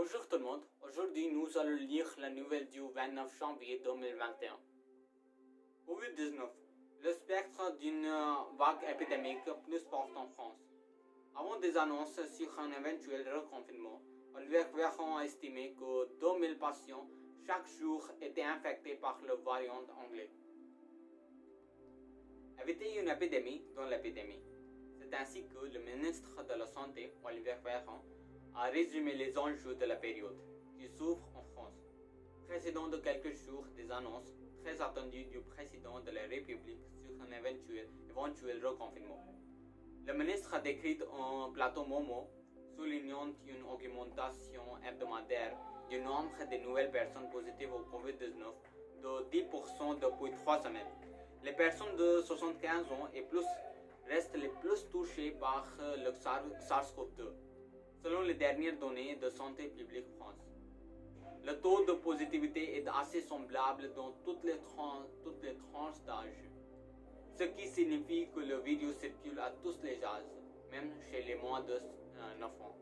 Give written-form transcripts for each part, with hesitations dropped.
Bonjour tout le monde, aujourd'hui nous allons lire la nouvelle du 29 janvier 2021. Covid-19, le spectre d'une vague épidémique plus forte en France. Avant des annonces sur un éventuel reconfinement, Olivier Véran a estimé que 2000 patients chaque jour étaient infectés par le variant anglais. Éviter une épidémie dans l'épidémie. C'est ainsi que le ministre de la Santé, Olivier Véran, a résumé les enjeux de la période qui s'ouvre en France, précédant de quelques jours des annonces très attendues du président de la République sur un éventuel reconfinement. Le ministre a décrit un plateau Momo soulignant une augmentation hebdomadaire du nombre de nouvelles personnes positives au Covid-19 de 10% depuis 3 semaines. Les personnes de 75 ans et plus restent les plus touchées par le SARS-CoV-2. Selon les dernières données de Santé publique France, le taux de positivité est assez semblable dans toutes les tranches d'âge, ce qui signifie que le virus circule à tous les âges, même chez les moins de 9 ans.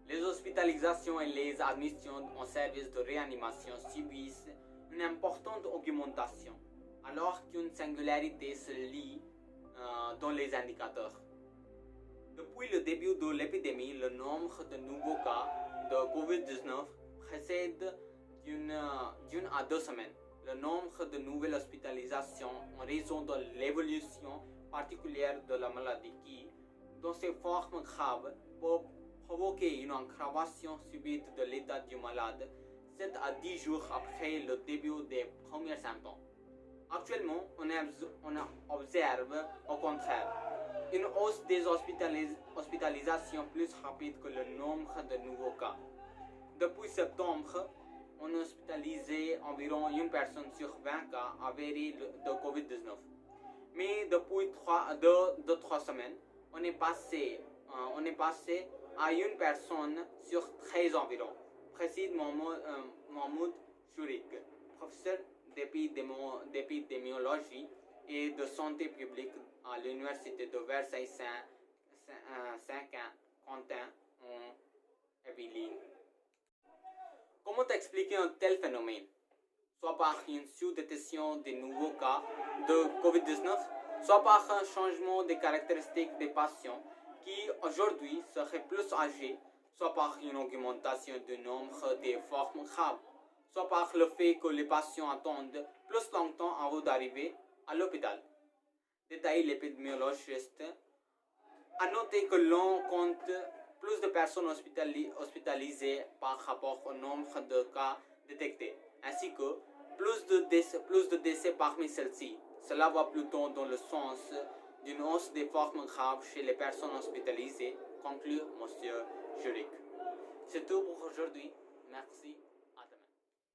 Les hospitalisations et les admissions en service de réanimation subissent une importante augmentation, alors qu'une singularité se lit dans les indicateurs. Depuis le début de l'épidémie, le nombre de nouveaux cas de Covid-19 précède d'une à 2 semaines le nombre de nouvelles hospitalisations en raison de l'évolution particulière de la maladie qui, dans ses formes graves, peut provoquer une aggravation subite de l'état du malade 7 à 10 jours après le début des premiers symptômes. Actuellement, on observe au contraire une hausse des hospitalisations plus rapide que le nombre de nouveaux cas. Depuis septembre, on hospitalisait environ une personne sur 20 cas avérés de Covid-19. Mais depuis 3 semaines, on est passé à une personne sur 13 environ, précise Mahmoud Chourik, professeur d'épidémiologie et de santé publique à l'université de Versailles-Saint-Quentin en Yvelines. Comment expliquer un tel phénomène? Soit par une sous-détection des nouveaux cas de Covid-19, soit par un changement des caractéristiques des patients qui aujourd'hui seraient plus âgés, soit par une augmentation du nombre des formes graves, soit par le fait que les patients attendent plus longtemps avant d'arriver à l'hôpital. Détaillé l'épidémiologiste a noté que l'on compte plus de personnes hospitalisées par rapport au nombre de cas détectés, ainsi que plus de décès parmi celles-ci. Cela va plutôt dans le sens d'une hausse des formes graves chez les personnes hospitalisées, conclut M. Juric. C'est tout pour aujourd'hui. Merci.